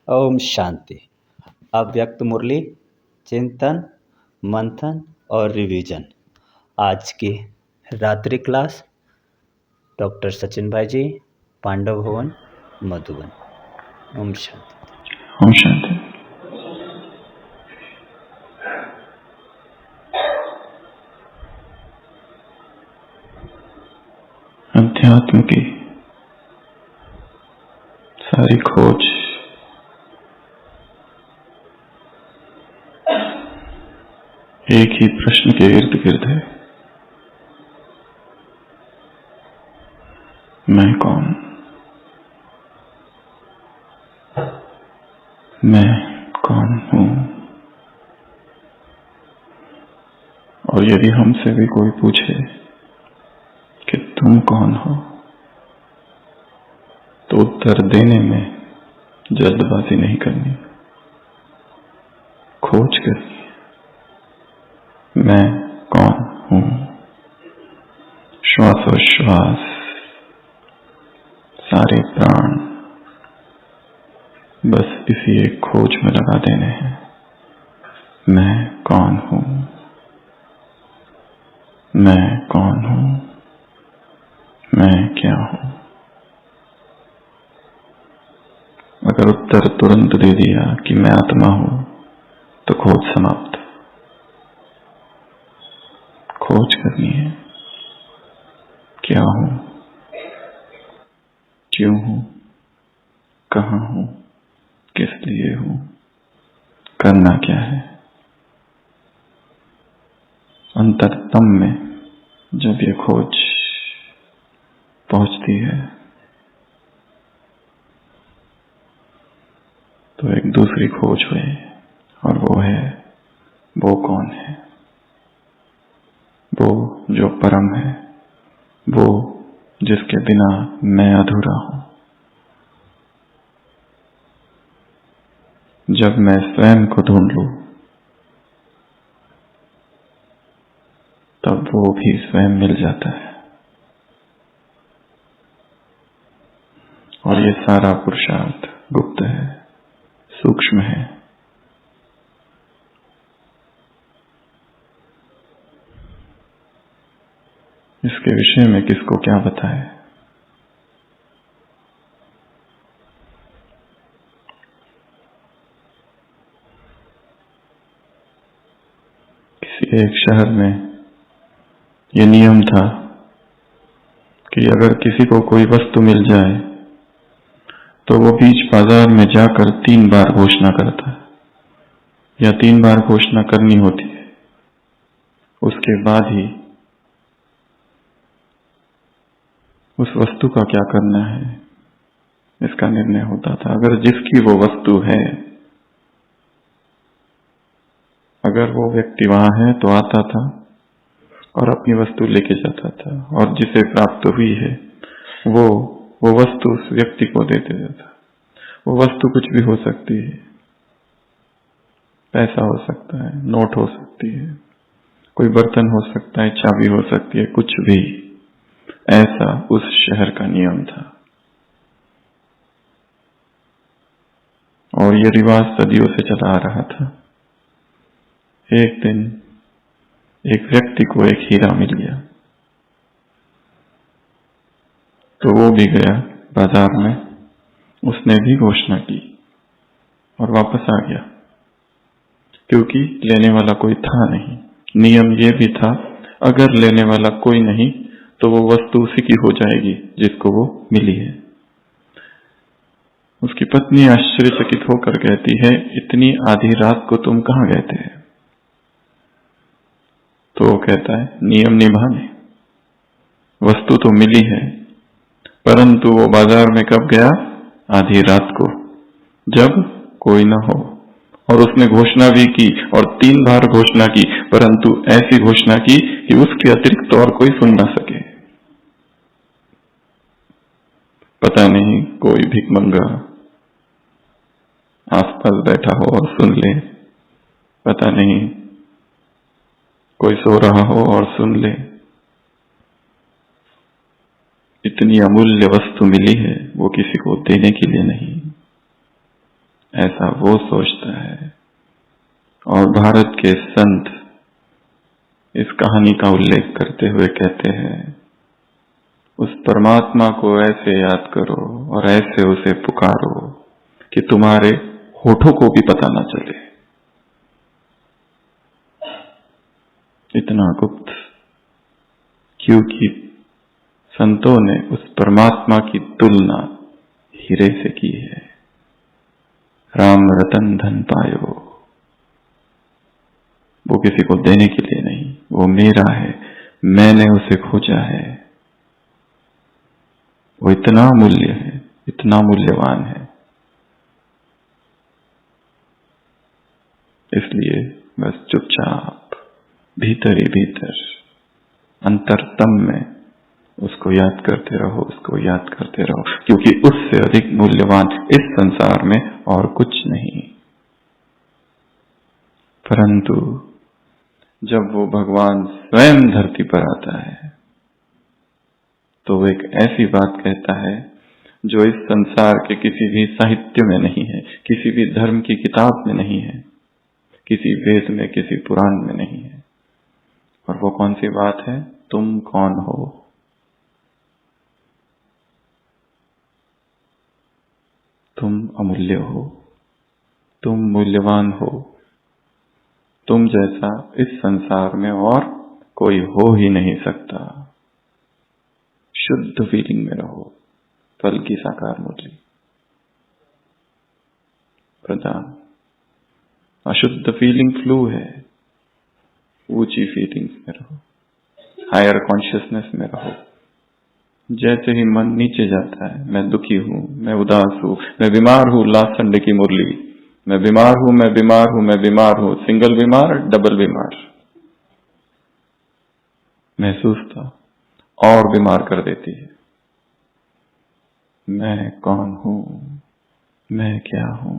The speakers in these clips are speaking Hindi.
ओम शांति। अव्यक्त मुरली, चिंतन, मंथन और रिवीजन। आज की रात्रि क्लास डॉक्टर सचिन भाई जी, पांडव भवन, मधुबन। ओम शांति। ओम शांति। अध्यात्म की सारी खोज एक ही प्रश्न के इर्द गिर्द है, मैं कौन? मैं कौन हूं? और यदि हमसे भी कोई पूछे कि तुम कौन हो, तो उत्तर देने में जल्दबाजी नहीं करनी, खोज करनी। मैं कौन हूं? श्वासोश्वास, सारे प्राण बस इसी एक खोज में लगा देने हैं। मैं कौन हूं? मैं कौन हूं? मैं क्या हूं? अगर उत्तर तुरंत दे दिया कि मैं आत्मा हूं, तो खोज समाप्त। खोज करनी है, क्या हूं, क्यों हूं, कहां हूं, किस लिए हूं, करना क्या है। अंतरतम में जब ये खोज पहुंचती है, तो एक दूसरी खोज हुई, और वो है, वो कौन है? वो जो परम है, वो जिसके बिना मैं अधूरा हूं। जब मैं स्वयं को ढूंढ लूं, तब वो भी स्वयं मिल जाता है। और ये सारा पुरुषार्थ गुप्त है, सूक्ष्म है। इसके विषय में किसको क्या बताए। किसी एक शहर में ये नियम था कि अगर किसी को कोई वस्तु मिल जाए, तो वो बीच बाजार में जाकर 3 बार घोषणा करता है, या 3 बार घोषणा करनी होती है। उसके बाद ही उस वस्तु का क्या करना है, इसका निर्णय होता था। अगर जिसकी वो वस्तु है, अगर वो व्यक्ति वहां है, तो आता था और अपनी वस्तु लेके जाता था, और जिसे प्राप्त हुई है वो वस्तु उस व्यक्ति को दे देता था। वो वस्तु कुछ भी हो सकती है, पैसा हो सकता है, नोट हो सकती है, कोई बर्तन हो सकता है, चाबी हो सकती है, कुछ भी। ऐसा उस शहर का नियम था, और ये रिवाज सदियों से चला आ रहा था। एक दिन एक व्यक्ति को एक हीरा मिल गया, तो वो भी गया बाजार में, उसने भी घोषणा की और वापस आ गया, क्योंकि लेने वाला कोई था नहीं। नियम ये भी था, अगर लेने वाला कोई नहीं, तो वो वस्तु उसी की हो जाएगी जिसको वो मिली है। उसकी पत्नी आश्चर्यचकित होकर कहती है, इतनी आधी रात को तुम कहां गए थे? तो वो कहता है, नियम निभाने। वस्तु तो मिली है, परंतु वो बाजार में कब गया? आधी रात को, जब कोई ना हो। और उसने घोषणा भी की, और 3 बार घोषणा की, परंतु ऐसी घोषणा की कि उसके अतिरिक्त और कोई सुन ना सके। पता नहीं कोई भिखमंगा आसपास बैठा हो और सुन ले, पता नहीं कोई सो रहा हो और सुन ले। इतनी अमूल्य वस्तु मिली है, वो किसी को देने के लिए नहीं, ऐसा वो सोचता है। और भारत के संत इस कहानी का उल्लेख करते हुए कहते हैं, उस परमात्मा को ऐसे याद करो और ऐसे उसे पुकारो कि तुम्हारे होठों को भी पता ना चले। इतना गुप्त, क्योंकि संतों ने उस परमात्मा की तुलना हीरे से की है। राम रतन धन पायो, वो किसी को देने के लिए नहीं, वो मेरा है, मैंने उसे खोजा है। वो इतना मूल्य है, इतना मूल्यवान है। इसलिए बस चुपचाप भीतर ही भीतर अंतरतम में उसको याद करते रहो, उसको याद करते रहो, क्योंकि उससे अधिक मूल्यवान इस संसार में और कुछ नहीं। परंतु जब वो भगवान स्वयं धरती पर आता है तो वो एक ऐसी बात कहता है जो इस संसार के किसी भी साहित्य में नहीं है, किसी भी धर्म की किताब में नहीं है, किसी वेद में, किसी पुराण में नहीं है। और वो कौन सी बात है? तुम कौन हो? तुम अमूल्य हो, तुम मूल्यवान हो, तुम जैसा इस संसार में और कोई हो ही नहीं सकता। शुद्ध फीलिंग में रहो। फल की साकार मुरली प्रदान। अशुद्ध फीलिंग फ्लू है। ऊंची फीलिंग्स में रहो, हायर कॉन्शियसनेस में रहो। जैसे ही मन नीचे जाता है, मैं दुखी हूं, मैं उदास हूं, मैं बीमार हूं, लास्ट संडे की मुरली, मैं बीमार हूं, मैं बीमार हूं, मैं बीमार हूं, सिंगल बीमार, डबल बीमार महसूस था और बीमार कर देती है। मैं कौन हूं? मैं क्या हूं?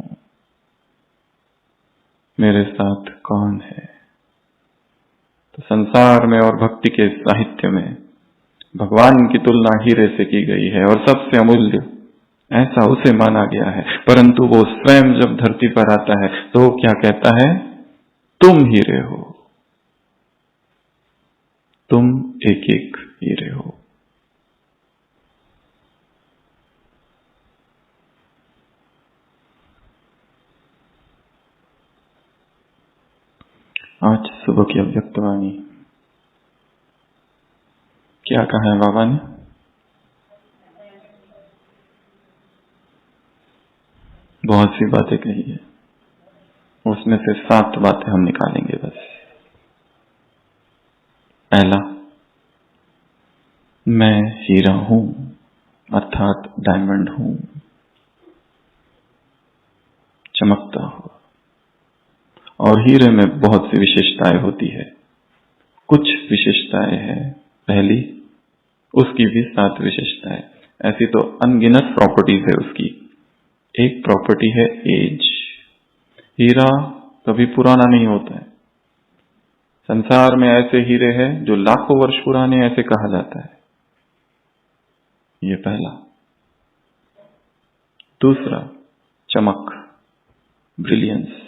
मेरे साथ कौन है? तो संसार में और भक्ति के साहित्य में भगवान की तुलना हीरे से की गई है और सबसे अमूल्य ऐसा उसे माना गया है। परंतु वो स्वयं जब धरती पर आता है तो वो क्या कहता है? तुम हीरे हो, तुम एक एक हीरे हो। आज सुबह की अव्यक्तवाणी क्या कहा है बाबा ने? बहुत सी बातें कही है, उसमें से 7 बातें हम निकालेंगे बस। पहला, मैं हीरा हूं, अर्थात डायमंड हूं, चमकता हो। और हीरे में बहुत सी विशेषताएं होती है। कुछ विशेषताएं हैं। पहली, उसकी भी 7 विशेषताएं। ऐसी तो अनगिनत प्रॉपर्टीज है उसकी। एक प्रॉपर्टी है एज। हीरा कभी पुराना नहीं होता है। संसार में ऐसे हीरे हैं जो लाखों वर्ष पुराने, ऐसे कहा जाता है। ये पहला। दूसरा, चमक, ब्रिलियंस।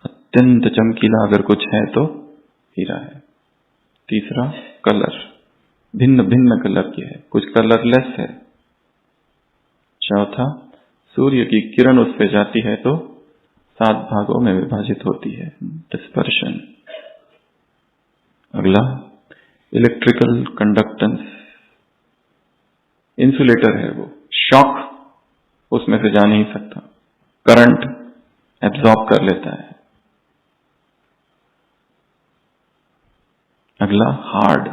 अत्यंत चमकीला अगर कुछ है तो हीरा है। तीसरा, कलर, भिन्न भिन्न कलर के है, कुछ कलरलेस है। चौथा, सूर्य की किरण उस पे जाती है तो 7 भागों में विभाजित होती है, डिस्पर्शन। अगला, इलेक्ट्रिकल कंडक्टेंस, इंसुलेटर है वो, शॉक उसमें से जा नहीं सकता, करंट एब्जॉर्ब कर लेता है। अगला, हार्ड,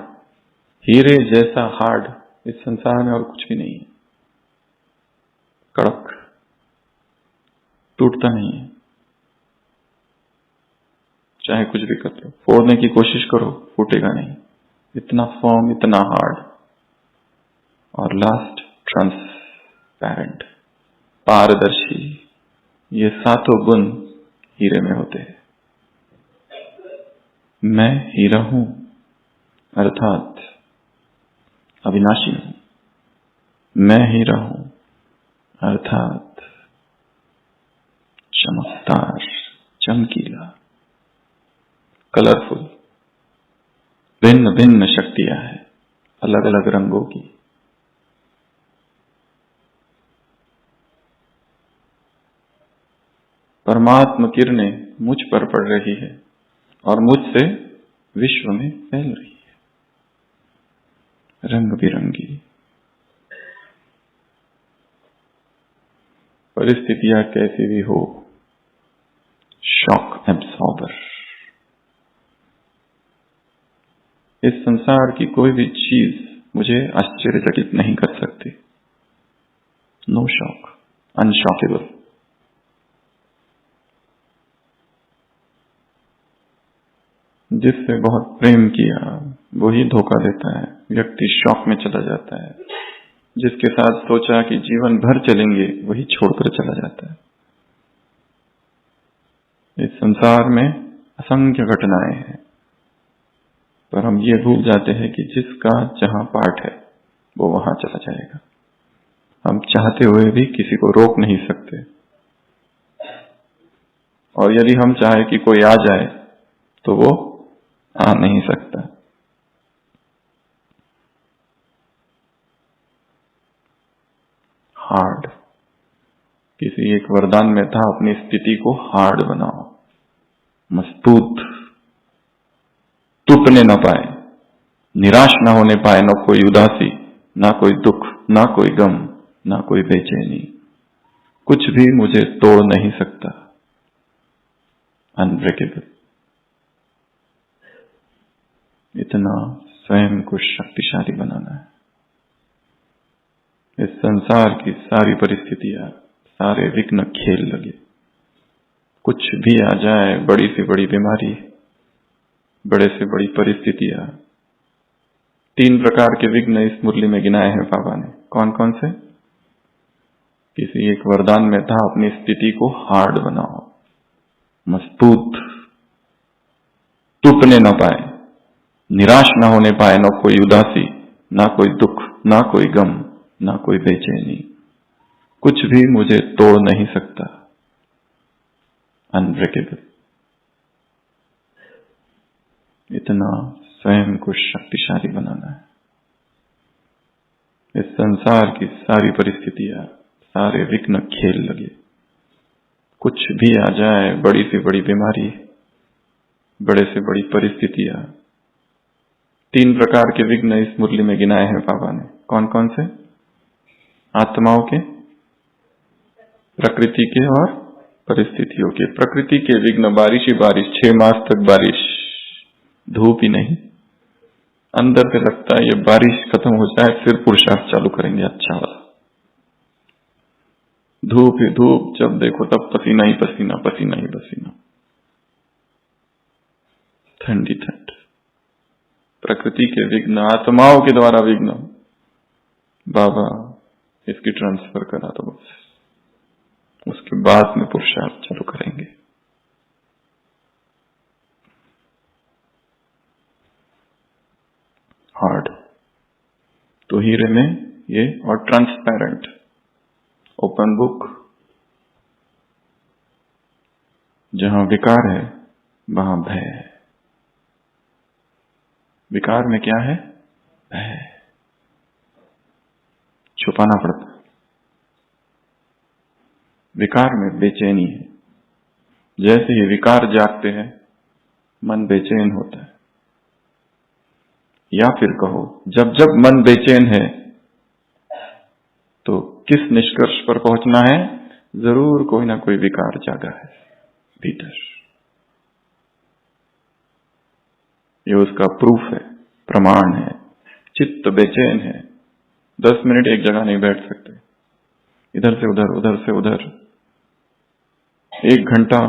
हीरे जैसा हार्ड इस संसार में और कुछ भी नहीं है। कड़क, टूटता नहीं है, चाहे कुछ भी कर लो, फोड़ने की कोशिश करो, फूटेगा नहीं, इतना फर्म, इतना हार्ड। और लास्ट, ट्रांसपेरेंट, पारदर्शी। ये 7 गुण हीरे में होते हैं। मैं हीरा हूं, अर्थात अविनाशी हूं। मैं हीरा हूं, अर्थात चमकदार, चमकीला, कलरफुल, भिन्न भिन्न शक्तियां हैं, अलग अलग रंगों की। परमात्मा किरणें मुझ पर पड़ रही है और मुझसे विश्व में फैल रही है, रंग बिरंगी। परिस्थितियां कैसी भी हो, शॉक एब्सॉर्बर। इस संसार की कोई भी चीज मुझे आश्चर्यचकित नहीं कर सकती। No shock, unshockable. जिससे बहुत प्रेम किया वही धोखा देता है, व्यक्ति शॉक में चला जाता है। जिसके साथ सोचा कि जीवन भर चलेंगे वही छोड़कर चला जाता है। इस संसार में असंख्य घटनाएं हैं, पर हम ये भूल जाते हैं कि जिसका जहां पार्ट है वो वहां चला जाएगा। हम चाहते हुए भी किसी को रोक नहीं सकते, और यदि हम चाहे कि कोई आ जाए तो वो आ नहीं सकता। हार्ड, किसी एक वरदान में था अपनी स्थिति को हार्ड बनाओ, मजबूत, टूटने न पाए, निराश न होने पाए, न कोई उदासी, ना कोई दुख, ना कोई गम, ना कोई बेचैनी। कुछ भी मुझे तोड़ नहीं सकता। अनब्रेकेबल। इतना स्वयं को शक्तिशाली बनाना है। इस संसार की सारी परिस्थितियां, सारे विघ्न खेल लगे। कुछ भी आ जाए, बड़ी से बड़ी बीमारी, बड़े से बड़ी परिस्थितियां। 3 प्रकार के विघ्न इस मुरली में गिनाए हैं बाबा ने। कौन कौन से? किसी एक वरदान में था अपनी स्थिति को हार्ड बनाओ, मजबूत, टूटने न पाए, निराश न होने पाए, न कोई उदासी, ना कोई दुख, ना कोई गम, ना कोई बेचैनी। कुछ भी मुझे तोड़ नहीं सकता। अनब्रेकेबल। इतना स्वयं को शक्तिशाली बनाना है। इस संसार की सारी परिस्थितियां, सारे विघ्न खेल लगे। कुछ भी आ जाए, बड़ी से बड़ी बीमारी, बड़े से बड़ी परिस्थितियां। 3 प्रकार के विघ्न इस मुरली में गिनाए हैं बाबा ने। कौन कौन से? आत्माओं के, प्रकृति के और परिस्थितियों के। प्रकृति के विघ्न बारिश ही बारिश, 6 मास तक बारिश, धूप ही नहीं। अंदर से लगता है ये बारिश खत्म हो जाए फिर पुरुषार्थ चालू करेंगे अच्छा वाला। धूप ही धूप, जब देखो तब पसीना ही पसीना, पसीना ही पसीना, ठंडी ठंड। प्रकृति के विघ्न, आत्माओं के द्वारा विघ्न, बाबा इसकी ट्रांसफर करा दो बस, उसके बाद में पुरुषार्थ चालू करेंगे। हार्ड तो हीरे में ये, और ट्रांसपेरेंट, ओपन बुक। जहां विकार है वहां भय है। विकार में क्या है? भय। छुपाना पड़ता है। विकार में बेचैनी है। जैसे ही विकार जागते हैं मन बेचैन होता है। या फिर कहो, जब जब मन बेचैन है तो किस निष्कर्ष पर पहुंचना है? जरूर कोई ना कोई विकार जागा है भीतर। ये उसका प्रूफ है, प्रमाण है। चित्त बेचैन है, 10 मिनट एक जगह नहीं बैठ सकते, इधर से उधर, उधर से उधर। 1 घंटा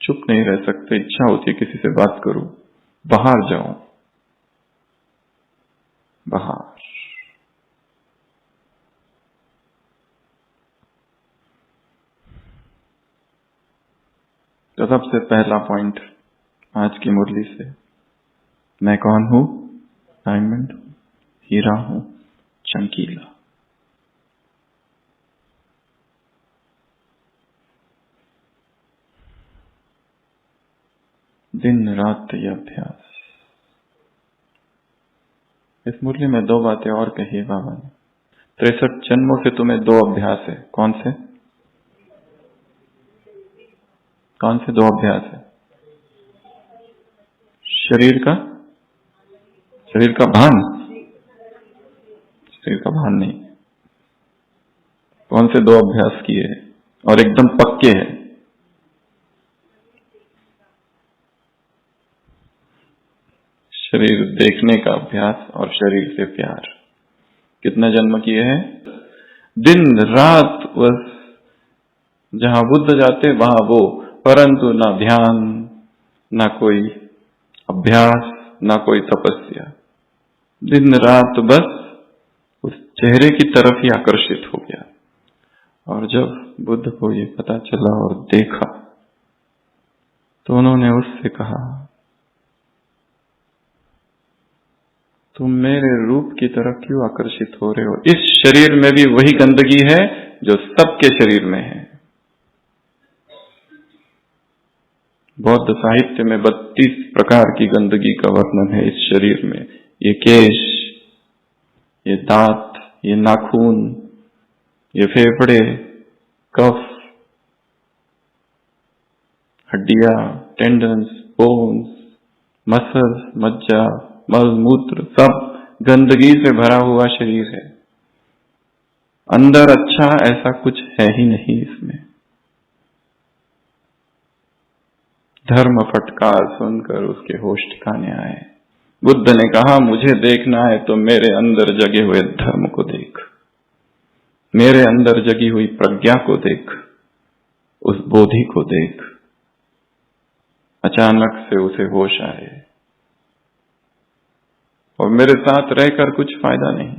चुप नहीं रह सकते। इच्छा होती है किसी से बात करूं, बाहर जाऊं, बाहर। तो सबसे पहला पॉइंट आज की मुरली से, मैं कौन हूं? डायमंड हूं, हीरा हूं, चमकीला। दिन रात ये अभ्यास। इस मुरली में 2 बातें और कही है बाबा ने। 63 जन्मों से तुम्हें 2 अभ्यास है। कौन से? कौन से 2 अभ्यास है? शरीर का भान, शरीर का भान नहीं। कौन से 2 अभ्यास किए हैं और एकदम पक्के हैं? शरीर देखने का अभ्यास और शरीर से प्यार। कितने जन्म किए हैं? दिन रात बस जहां बुद्ध जाते वहां वो, परंतु ना ध्यान, ना कोई अभ्यास, ना कोई तपस्या। दिन रात बस उस चेहरे की तरफ ही आकर्षित हो गया। और जब बुद्ध को ये पता चला और देखा तो उन्होंने उससे कहा, तुम मेरे रूप की तरफ क्यों आकर्षित हो रहे हो? इस शरीर में भी वही गंदगी है जो सबके शरीर में है। बौद्ध साहित्य में 32 प्रकार की गंदगी का वर्णन है इस शरीर में। ये केश, ये दांत, ये नाखून, ये फेफड़े, कफ, हड्डियां, टेंडन्स, बोन्स, मसल्स, मज्जा, मल मूत्र, सब गंदगी से भरा हुआ शरीर है। अंदर अच्छा ऐसा कुछ है ही नहीं इसमें। धर्म फटकार सुनकर उसके होश ठिकाने आए। बुद्ध ने कहा, मुझे देखना है तो मेरे अंदर जगे हुए धर्म को देख, मेरे अंदर जगी हुई प्रज्ञा को देख, उस बोधि को देख। अचानक से उसे होश आए और मेरे साथ रहकर कुछ फायदा नहीं,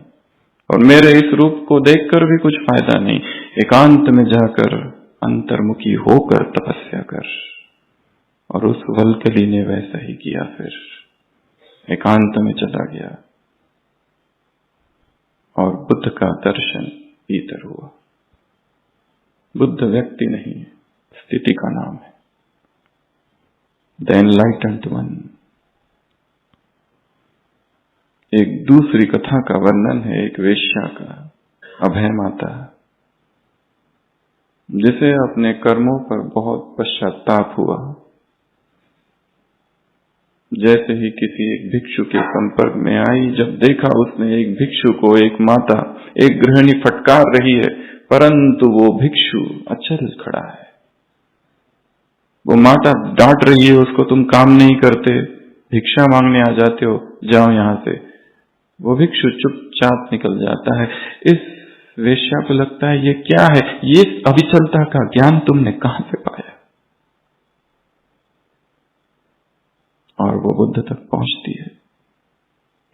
और मेरे इस रूप को देखकर भी कुछ फायदा नहीं। एकांत में जाकर अंतर्मुखी होकर तपस्या कर। और उस वल्कली ने वैसा ही किया। फिर एकांत में चला गया और बुद्ध का दर्शन भीतर हुआ। बुद्ध व्यक्ति नहीं है, स्थिति का नाम है। The enlightened one. एक दूसरी कथा का वर्णन है एक वेश्या का, अभय माता, जिसे अपने कर्मों पर बहुत पश्चाताप हुआ। जैसे ही किसी एक भिक्षु के संपर्क में आई, जब देखा उसने एक भिक्षु को, एक माता, एक गृहिणी फटकार रही है, परंतु वो भिक्षु अचल खड़ा है। वो माता डांट रही है उसको, तुम काम नहीं करते, भिक्षा मांगने आ जाते हो, जाओ यहां से। वो भिक्षु चुपचाप निकल जाता है। इस वेश्या को लगता है ये क्या है, ये अविचलता का ज्ञान तुमने कहां से पाया? और वो बुद्ध तक पहुंचती है,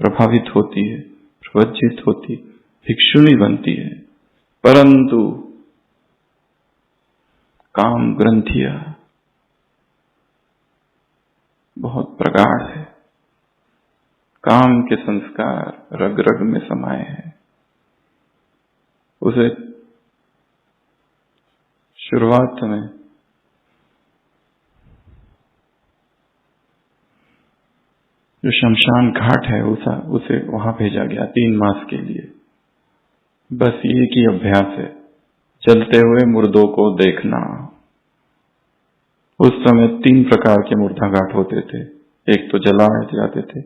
प्रभावित होती है, प्रवज्जित होती, भिक्षुणी बनती है। परंतु काम ग्रंथियां बहुत प्रगाढ़ है, काम के संस्कार रग रग में समाये हैं। उसे शुरुआत में जो शमशान घाट है उसे वहां भेजा गया 3 मास के लिए। बस एक ही अभ्यास है, चलते हुए मुर्दों को देखना। उस समय 3 प्रकार के मुर्दा घाट होते थे। एक तो जलाए जाते थे,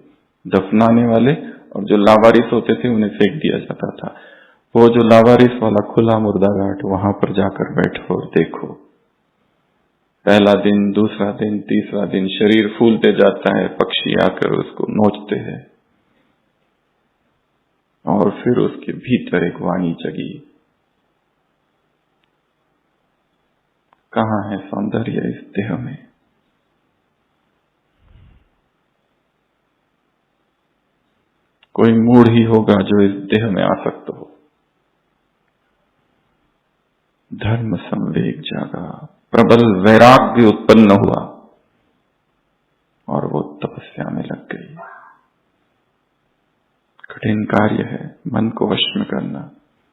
दफनाने वाले, और जो लावारिस होते थे उन्हें फेंक दिया जाता था। वो जो लावारिस वाला खुला मुर्दा घाट, वहां पर जाकर बैठो और देखो। पहला दिन, दूसरा दिन, तीसरा दिन शरीर फूलते जाता है, पक्षी आकर उसको नोचते हैं, और फिर उसके भीतर एक वाणी जगी। कहाँ है सौंदर्य इस देह में? कोई मूढ़ ही होगा जो इस देह में आसक्त हो। धर्म संवेग जागा, प्रबल वैराग्य उत्पन्न हुआ और वो तपस्या में लग गई। कठिन कार्य है मन को वश में करना,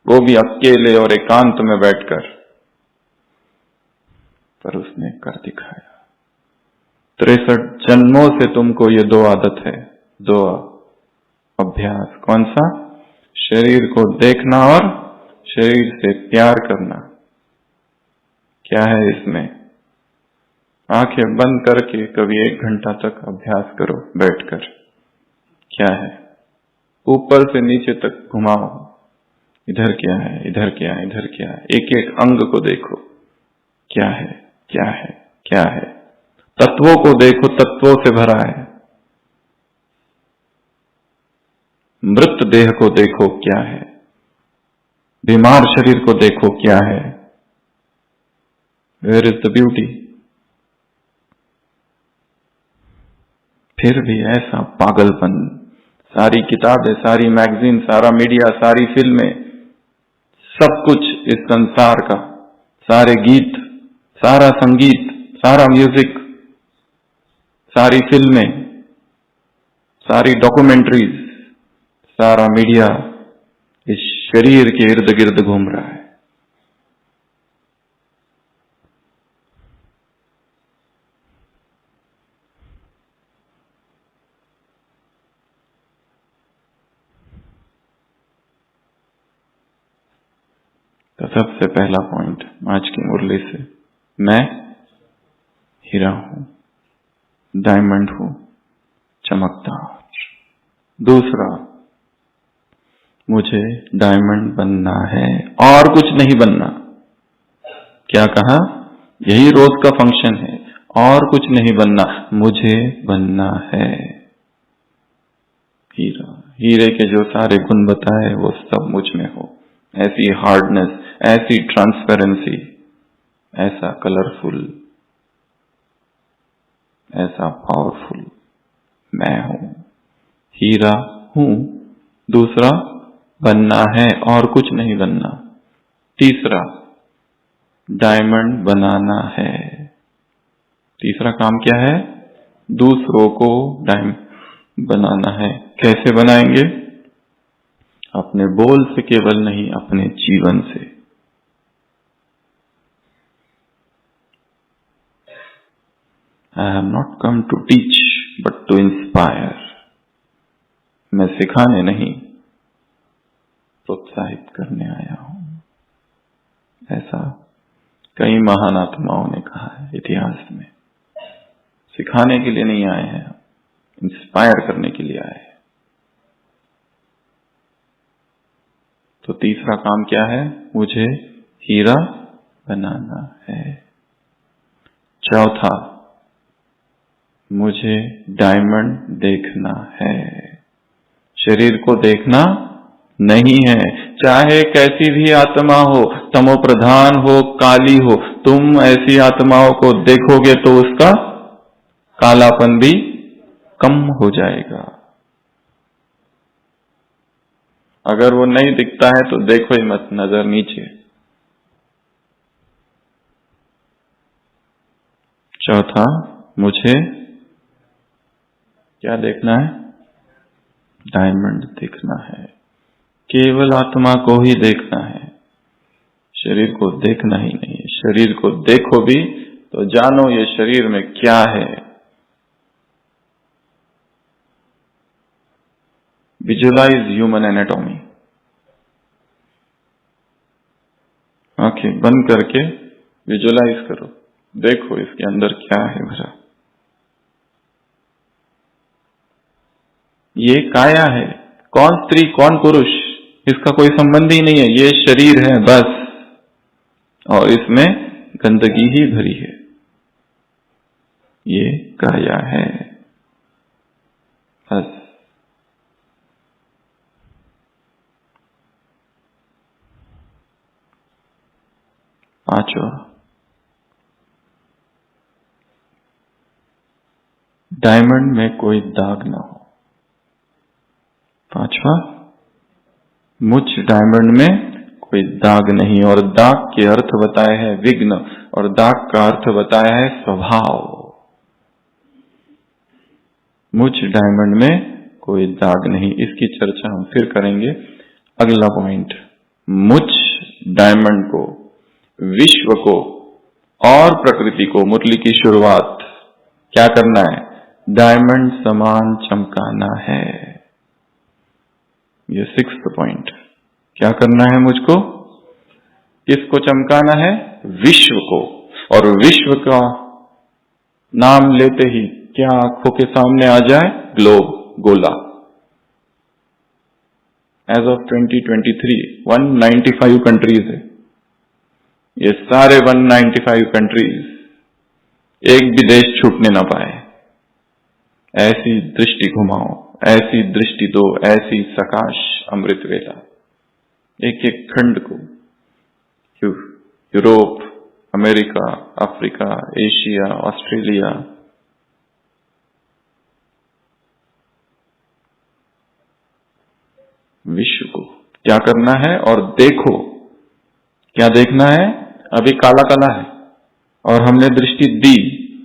वो भी अकेले और एकांत में बैठकर, पर उसने कर दिखाया। 63 जन्मों से तुमको ये दो आदत है, दो अभ्यास। कौन सा? शरीर को देखना और शरीर से प्यार करना। क्या है इसमें? आंखें बंद करके कभी 1 घंटा तक अभ्यास करो बैठकर। क्या है? ऊपर से नीचे तक घुमाओ, इधर क्या है, इधर क्या है, इधर क्या है, एक एक अंग को देखो, क्या है, क्या है, क्या है। तत्वों को देखो, तत्वों से भरा है। मृत देह को देखो, क्या है। बीमार शरीर को देखो, क्या है। Where is the beauty? फिर भी ऐसा पागलपन, सारी किताबें, सारी मैगजीन, सारा मीडिया, सारी फिल्में, सब कुछ इस संसार का, सारे गीत, सारा संगीत, सारा म्यूजिक, सारी फिल्में, सारी डॉक्यूमेंट्रीज, सारा मीडिया इस शरीर के इर्द गिर्द घूम रहा है। तो सबसे पहला पॉइंट आज की मुरली से, मैं हीरा हूं, डायमंड हूं, चमकदार। दूसरा, मुझे डायमंड बनना है और कुछ नहीं बनना। क्या कहा? यही रोज का फंक्शन है, और कुछ नहीं बनना, मुझे बनना है हीरा। हीरे के जो सारे गुण बताए वो सब मुझ में हो। ऐसी हार्डनेस, ऐसी ट्रांसपेरेंसी, ऐसा कलरफुल, ऐसा पावरफुल मैं हूं, हीरा हूं। दूसरा, बनना है और कुछ नहीं बनना। तीसरा, डायमंड बनाना है। तीसरा काम क्या है? दूसरों को डायमंड बनाना है। कैसे बनाएंगे? अपने बोल से केवल नहीं, अपने जीवन से। I have not come to teach but to inspire. मैं सिखाने नहीं, प्रोत्साहित करने आया हूं। ऐसा कई महान आत्माओं ने कहा है इतिहास में। सिखाने के लिए नहीं आए हैं, इंस्पायर करने के लिए आए हैं। तो तीसरा काम क्या है? मुझे हीरा बनाना है। चौथा, मुझे डायमंड देखना है। शरीर को देखना नहीं है। चाहे कैसी भी आत्मा हो, तमो प्रधान हो, काली हो, तुम ऐसी आत्माओं को देखोगे तो उसका कालापन भी कम हो जाएगा। अगर वो नहीं दिखता है तो देखो ही मत, नजर नीचे। चौथा, मुझे क्या देखना है? डायमंड देखना है। केवल आत्मा को ही देखना है, शरीर को देखना ही नहीं है। शरीर को देखो भी तो जानो ये शरीर में क्या है। Visualise human anatomy. आंखें बंद करके विजुअलाइज करो, देखो इसके अंदर क्या है भरा। ये काया है, कौन स्त्री कौन पुरुष इसका कोई संबंध ही नहीं है। ये शरीर है बस, और इसमें गंदगी ही भरी है। ये काया है बस। पांचवा, डायमंड में कोई दाग ना हो। पांचवा, मुझ डायमंड में कोई दाग नहीं। और दाग के अर्थ बताए हैं विघ्न, और दाग का अर्थ बताया है स्वभाव। मुझ डायमंड में कोई दाग नहीं। इसकी चर्चा हम फिर करेंगे। अगला पॉइंट, मुझ डायमंड को, विश्व को और प्रकृति को, मुरली की शुरुआत क्या करना है? डायमंड समान चमकाना है। ये 6th पॉइंट। क्या करना है मुझको? किसको चमकाना है? विश्व को। और विश्व का नाम लेते ही क्या आंखों के सामने आ जाए? ग्लोब, गोला। एज ऑफ 2023 195 कंट्रीज है। ये सारे 195 कंट्रीज एक भी देश छूटने ना पाए। ऐसी दृष्टि घुमाओ, ऐसी दृष्टि दो, ऐसी सकाश अमृत वेला। एक एक खंड को, Europe, America, Africa, Asia, Australia, विश्व को क्या करना है? और देखो, क्या देखना है? अभी काला काला है और हमने दृष्टि दी,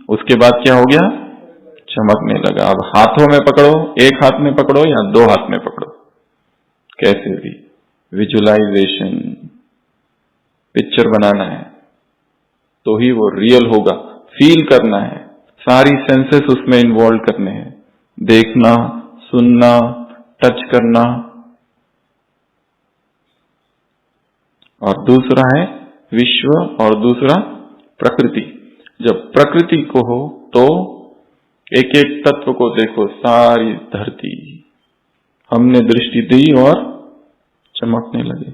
उसके बाद क्या हो गया? चमकने लगा। अब हाथों में पकड़ो, एक हाथ में पकड़ो या 2 हाथ में पकड़ो, कैसे भी विजुअलाइजेशन, पिक्चर बनाना है तो ही वो रियल होगा। फील करना है, सारी सेंसेस उसमें इन्वॉल्व करने हैं, देखना, सुनना, टच करना। और दूसरा है विश्व और दूसरा प्रकृति। जब प्रकृति को हो तो एक एक तत्व को देखो, सारी धरती हमने दृष्टि दी और चमकने लगे।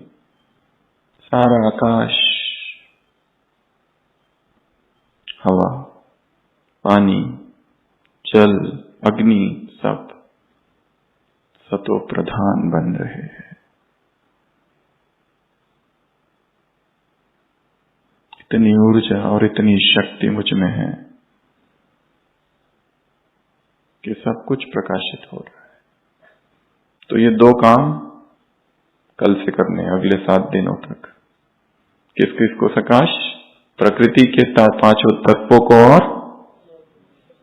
सारा आकाश, हवा, पानी, जल, अग्नि सब सतो प्रधान बन रहे हैं। इतनी ऊर्जा और इतनी शक्ति मुझ में है कि सब कुछ प्रकाशित हो रहा है। तो ये 2 काम कल से करने, अगले 7 दिनों तक। किस किस को? सकाश, प्रकृति के 5 तत्वों को और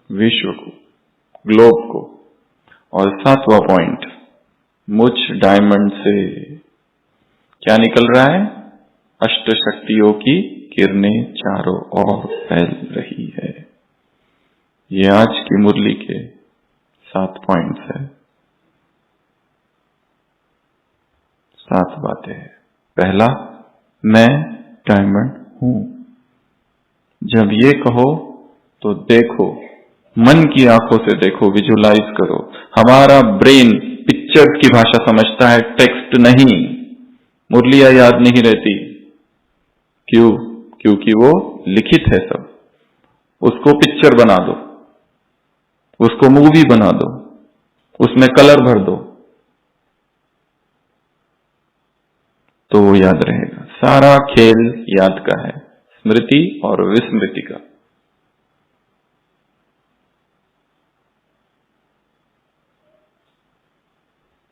विश्व को, ग्लोब को। और 7वां पॉइंट, मुझ डायमंड से क्या निकल रहा है? अष्ट शक्तियों की किरणें चारों ओर फैल रही है। ये आज की मुरली के 7 पॉइंट्स है, 7 बातें हैं। पहला, मैं डायमंड हूं। जब ये कहो तो देखो, मन की आंखों से देखो, विजुलाइज करो। हमारा ब्रेन पिक्चर्स की भाषा समझता है, टेक्स्ट नहीं। मुरलियां याद नहीं रहती। क्यों? क्योंकि वो लिखित है सब। उसको पिक्चर बना दो, उसको मूवी बना दो, उसमें कलर भर दो तो वो याद रहेगा। सारा खेल याद का है, स्मृति और विस्मृति का।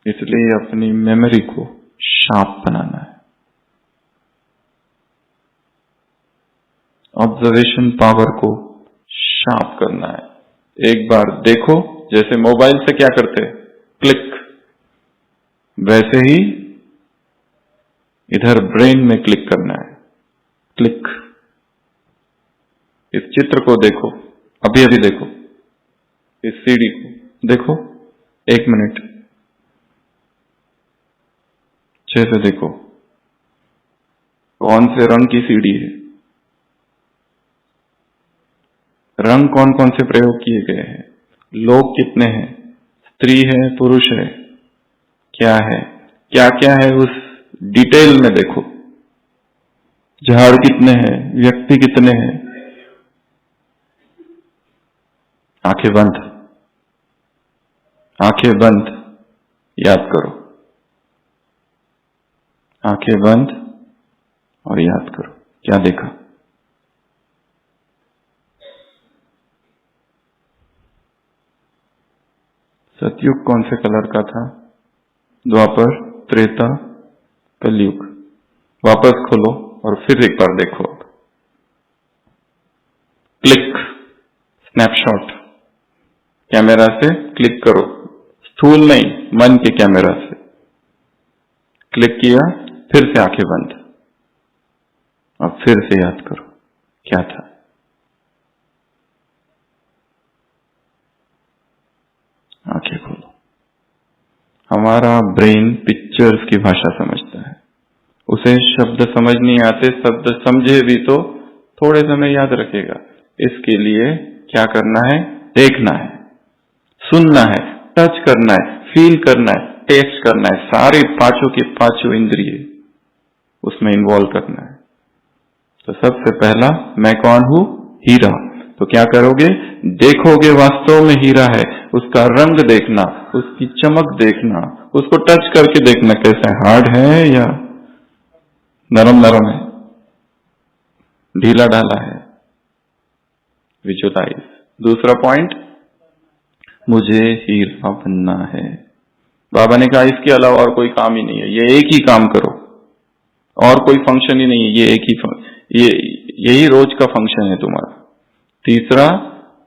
इसलिए अपनी मेमोरी को शार्प बनाना है, ऑब्जर्वेशन पावर को शार्प करना है। एक बार देखो, जैसे मोबाइल से क्या करते, क्लिक, वैसे ही इधर ब्रेन में क्लिक करना है। क्लिक। इस चित्र को देखो, अभी अभी देखो, इस सीढ़ी को देखो, 1 मिनट अच्छे से देखो, कौन से रंग की सीढ़ी है, रंग कौन कौन से प्रयोग किए गए हैं, लोग कितने हैं, स्त्री है, पुरुष है, क्या है, क्या क्या है, उस डिटेल में देखो। झाड़ कितने हैं, व्यक्ति कितने हैं। आंखें बंद, आंखें बंद, याद करो। आंखें बंद और याद करो, क्या देखा। सतयुग कौन से कलर का था, द्वापर, त्रेता, कलयुग। वापस खोलो और फिर एक बार देखो। क्लिक, स्नैपशॉट, कैमरा से क्लिक करो, स्थूल नहीं, मन के कैमरा से क्लिक किया, फिर से आंखें बंद और फिर से याद करो क्या था। हमारा ब्रेन पिक्चर्स की भाषा समझता है, उसे शब्द समझ नहीं आते, शब्द समझे भी तो थोड़े समय याद रखेगा। इसके लिए क्या करना है? देखना है, सुनना है, टच करना है, फील करना है, टेस्ट करना है, सारे पांचों के पांचों इंद्रिय उसमें इन्वॉल्व करना है। तो सबसे पहला, मैं कौन हूं? हीरा। तो क्या करोगे? देखोगे वास्तव में हीरा है, उसका रंग देखना, उसकी चमक देखना, उसको टच करके देखना कैसा है, हार्ड है या नरम नरम है, ढीला ढाला है। विजुअलाइज। दूसरा पॉइंट, मुझे हीरा बनना है। बाबा ने कहा इसके अलावा और कोई काम ही नहीं है, ये एक ही काम करो, और कोई फंक्शन ही नहीं है, ये एक ही यही रोज का फंक्शन है तुम्हारा। तीसरा,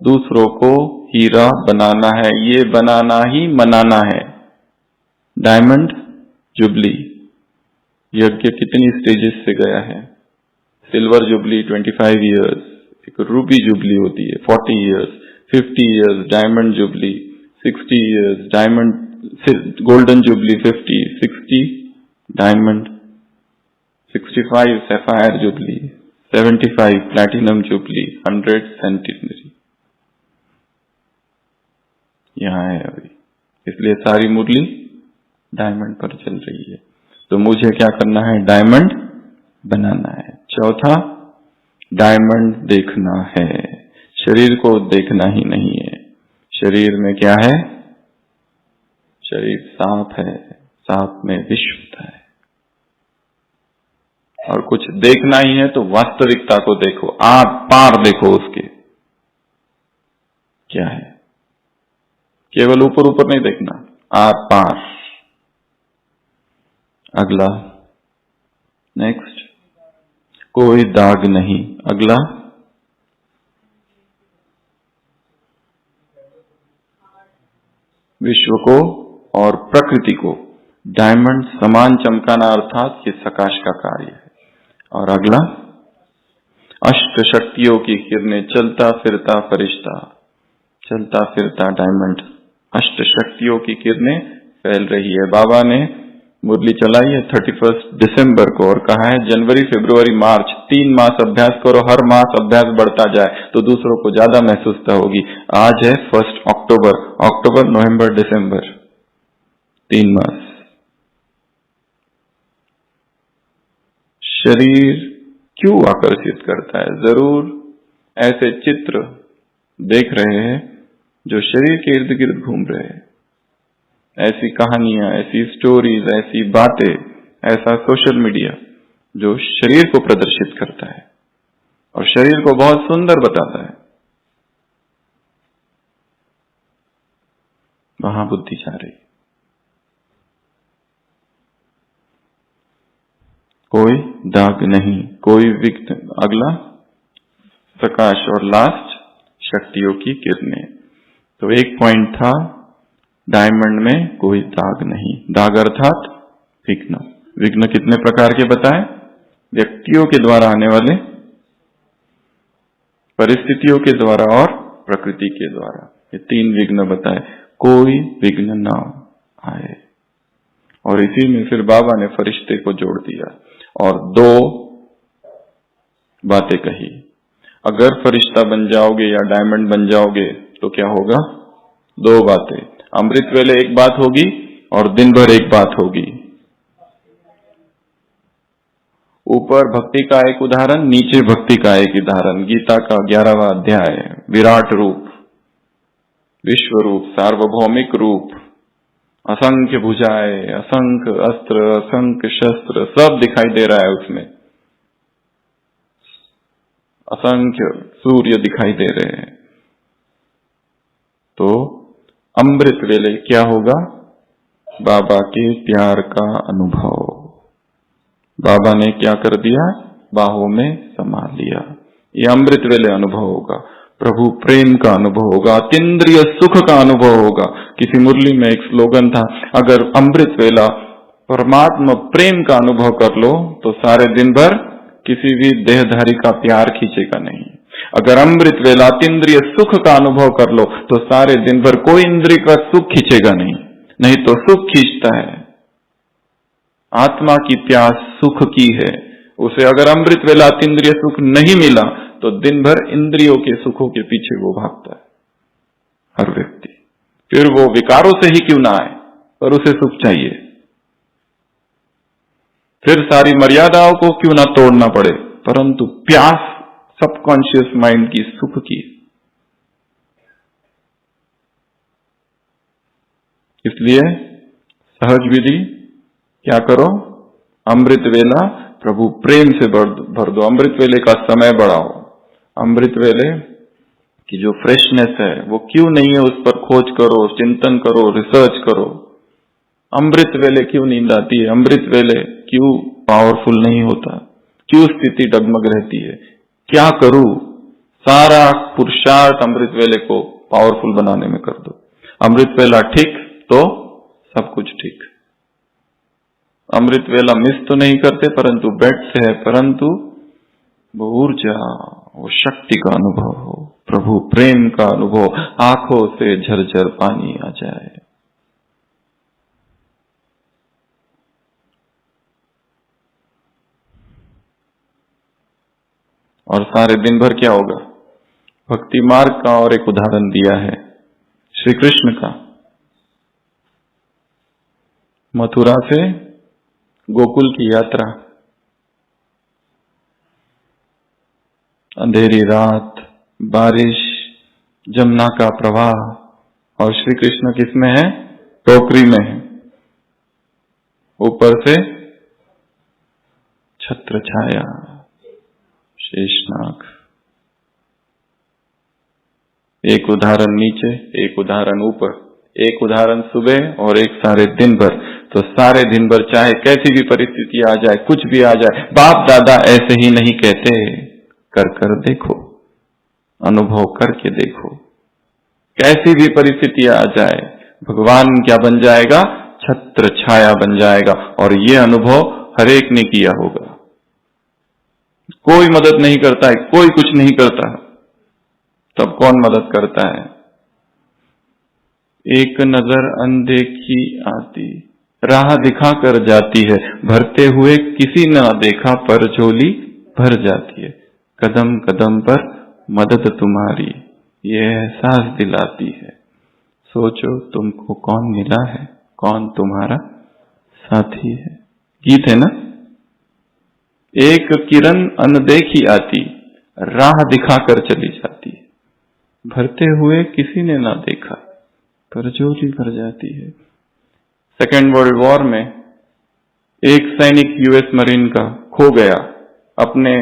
दूसरों को हीरा बनाना है, ये बनाना ही मनाना है। डायमंड जुबली यज्ञ कितनी स्टेजेस से गया है? सिल्वर जुबली 25 इयर्स, एक रूबी जुबली होती है 40 years, 50 years diamond jubilee, 60 years diamond golden jubilee, 50, 60 diamond, 65 sapphire jubilee, 75 platinum jubilee, 100 centenary. यहां है अभी, इसलिए सारी मुरली डायमंड पर चल रही है। तो मुझे क्या करना है? डायमंड बनाना है। चौथा, डायमंड देखना है, शरीर को देखना ही नहीं है। शरीर में क्या है? शरीर सांप है, सांप में विष होता है। और कुछ देखना ही है तो वास्तविकता को देखो, आर पार देखो उसके क्या है, केवल ऊपर ऊपर नहीं देखना, आर पार। अगला, नेक्स्ट, कोई दाग नहीं। अगला, विश्व को और प्रकृति को डायमंड समान चमकाना, अर्थात ये प्रकाश का कार्य है। और अगला, अष्ट शक्तियों की किरणें, चलता फिरता फरिश्ता, चलता फिरता डायमंड, अष्ट शक्तियों की किरणें फैल रही है। बाबा ने मुरली चलाई है 31 दिसंबर को और कहा है जनवरी फरवरी मार्च 3 मास अभ्यास करो, हर मास अभ्यास बढ़ता जाए तो दूसरों को ज्यादा महसूसता होगी। आज है 1 अक्टूबर, अक्टूबर नवंबर दिसंबर, 3 मास। शरीर क्यों आकर्षित करता है? जरूर ऐसे चित्र देख रहे हैं जो शरीर के इर्द गिर्द घूम रहे हैं, ऐसी कहानियां, ऐसी स्टोरीज, ऐसी बातें, ऐसा सोशल मीडिया जो शरीर को प्रदर्शित करता है और शरीर को बहुत सुंदर बताता है। वहां बुद्धि जा रही। कोई दाग नहीं, कोई विघ्न। अगला, प्रकाश। और लास्ट, शक्तियों की किरणें। तो एक पॉइंट था डायमंड में कोई दाग नहीं। दाग अर्थात विघ्न। विघ्न कितने प्रकार के बताएं? व्यक्तियों के द्वारा आने वाले, परिस्थितियों के द्वारा और प्रकृति के द्वारा। ये 3 विघ्न बताए, कोई विघ्न ना आए। और इसी में फिर बाबा ने फरिश्ते को जोड़ दिया और 2 बातें कही। अगर फरिश्ता बन जाओगे या डायमंड बन जाओगे तो क्या होगा? 2 बातें। अमृत वेले एक बात होगी और दिन भर एक बात होगी। ऊपर भक्ति का एक उदाहरण, नीचे भक्ति का एक उदाहरण। गीता का 11वां अध्याय, विराट रूप, विश्व रूप, सार्वभौमिक रूप, असंख्य भुजाएं, असंख्य अस्त्र, असंख्य शस्त्र, सब दिखाई दे रहा है उसमें। असंख्य सूर्य दिखाई दे रहे हैं। तो अमृत वेले क्या होगा? बाबा के प्यार का अनुभव। बाबा ने क्या कर दिया? बाहों में समा लिया। ये अमृत वेले अनुभव होगा। प्रभु प्रेम का अनुभव होगा, अतीन्द्रिय सुख का अनुभव होगा। किसी मुरली में एक स्लोगन था, अगर अमृत वेला परमात्मा प्रेम का अनुभव कर लो तो सारे दिन भर किसी भी देहधारी का प्यार खींचेगा नहीं। अगर अमृत वेला अतीन्द्रिय सुख का अनुभव कर लो तो सारे दिन भर कोई इंद्रिय का सुख खींचेगा नहीं। नहीं तो सुख खींचता है। आत्मा की प्यास सुख की है। उसे अगर अमृत वेला अतीन्द्रिय सुख नहीं मिला तो दिन भर इंद्रियों के सुखों के पीछे वो भागता है हर व्यक्ति। फिर वो विकारों से ही क्यों ना आए, पर उसे सुख चाहिए। फिर सारी मर्यादाओं को क्यों ना तोड़ना पड़े, परंतु प्यास सबकॉन्शियस माइंड की सुख की। इसलिए सहज विधि क्या करो, अमृत वेला प्रभु प्रेम से भर दो। अमृत वेले का समय बढ़ाओ। अमृत वेले की जो फ्रेशनेस है वो क्यों नहीं है, उस पर खोज करो, चिंतन करो, रिसर्च करो। अमृत वेले क्यों नींद आती है, अमृत वेले क्यों पावरफुल नहीं होता, क्यों स्थिति डगमग रहती है, क्या करूं। सारा पुरुषार्थ अमृत वेले को पावरफुल बनाने में कर दो। अमृत वेला ठीक तो सब कुछ ठीक। अमृत वेला मिस तो नहीं करते, परंतु बेड से है, परंतु वो ऊर्जा, वो शक्ति का अनुभव हो, प्रभु प्रेम का अनुभव, आंखों से झरझर पानी आ जाए। और सारे दिन भर क्या होगा, भक्ति मार्ग का और एक उदाहरण दिया है श्री कृष्ण का। मथुरा से गोकुल की यात्रा, अंधेरी रात, बारिश, जमुना का प्रवाह, और श्री कृष्ण किसमें है, टोकरी में है। ऊपर से छत्र छाया, शेषनाग। एक उदाहरण नीचे, एक उदाहरण ऊपर, एक उदाहरण सुबह और एक सारे दिन भर। तो सारे दिन भर चाहे कैसी भी परिस्थिति आ जाए, कुछ भी आ जाए, बाप दादा ऐसे ही नहीं कहते, कर कर देखो, अनुभव करके देखो। कैसी भी परिस्थिति आ जाए, भगवान क्या बन जाएगा, छत्र छाया बन जाएगा। और ये अनुभव हर एक ने किया होगा। कोई मदद नहीं करता है, कोई कुछ नहीं करता, तब कौन मदद करता है। एक नजर अनदेखी आती, राह दिखा कर जाती है, भरते हुए किसी न देखा पर झोली भर जाती है। कदम कदम पर मदद तुम्हारी ये एहसास दिलाती है। सोचो तुमको कौन मिला है, कौन तुम्हारा साथी है। गीत है ना। एक किरण अनदेखी आती, राह दिखाकर चली जाती है, भरते हुए किसी ने ना देखा पर झोली भर जाती है। सेकेंड वर्ल्ड वॉर में एक सैनिक यूएस मरीन का खो गया, अपने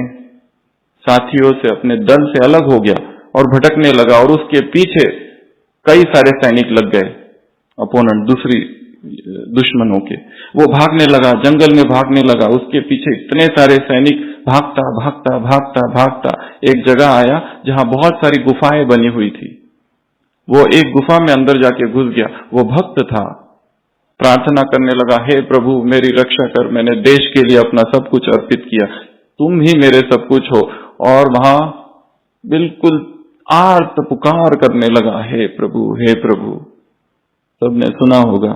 साथियों से, अपने दल से अलग हो गया और भटकने लगा, और उसके पीछे कई सारे सैनिक लग गए, अपोनेंट, दूसरी दुश्मनों के। वो भागने लगा, जंगल में भागने लगा, उसके पीछे इतने सारे सैनिक, भागता भागता भागता भागता एक जगह आया जहां बहुत सारी गुफाएं बनी हुई थी। वो एक गुफा में अंदर जाके घुस गया। वो भक्त था, प्रार्थना करने लगा, हे प्रभु मेरी रक्षा कर, मैंने देश के लिए अपना सब कुछ अर्पित किया, तुम ही मेरे सब कुछ हो। और वहां बिल्कुल आर्त पुकार करने लगा, हे प्रभु हे प्रभु। सबने सुना होगा।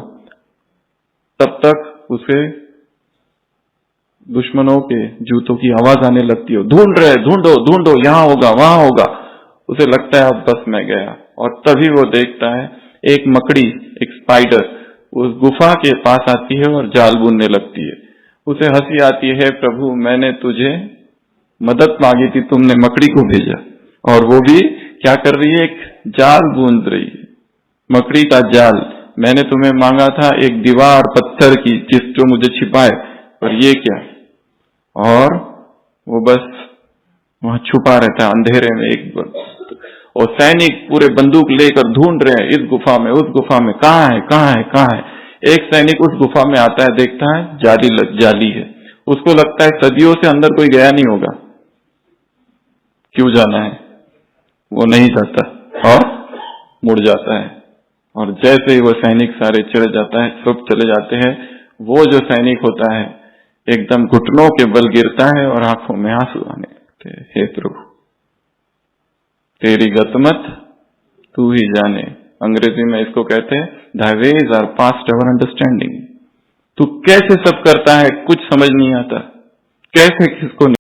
तब तक उसे दुश्मनों के जूतों की आवाज आने लगती है, ढूंढ रहे, ढूंढो ढूंढो, यहां होगा वहां होगा। उसे लगता है अब बस मैं गया, और तभी वो देखता है एक मकड़ी, एक स्पाइडर उस गुफा के पास आती है और जाल बुनने लगती है। उसे हंसी आती है, प्रभु मैंने तुझे मदद मांगी थी, तुमने मकड़ी को भेजा, और वो भी क्या कर रही है, एक जाल बूंद रही है, मकड़ी का जाल। मैंने तुम्हें मांगा था एक दीवार पत्थर की जो मुझे छिपाए, पर ये क्या। और वो बस वहां छुपा रहता है अंधेरे में एक बार। और सैनिक पूरे बंदूक लेकर ढूंढ रहे हैं, इस गुफा में, उस गुफा में, कहाँ है कहाँ है कहाँ है। एक सैनिक उस गुफा में आता है, देखता है जाली है। उसको लगता है सदियों से अंदर कोई गया नहीं होगा, क्यों जाना है। वो नहीं जाता और मुड़ जाता है। और जैसे ही वो सैनिक सारे चढ़ जाता है, सब चले जाते हैं, वो जो सैनिक होता है एकदम घुटनों के बल गिरता है और आंखों में आंसू आने लगते हैं। हे प्रभु तेरी गतमत तू ही जाने। अंग्रेजी में इसको कहते हैं thy ways are past our understanding. तू कैसे सब करता है कुछ समझ नहीं आता, कैसे किसको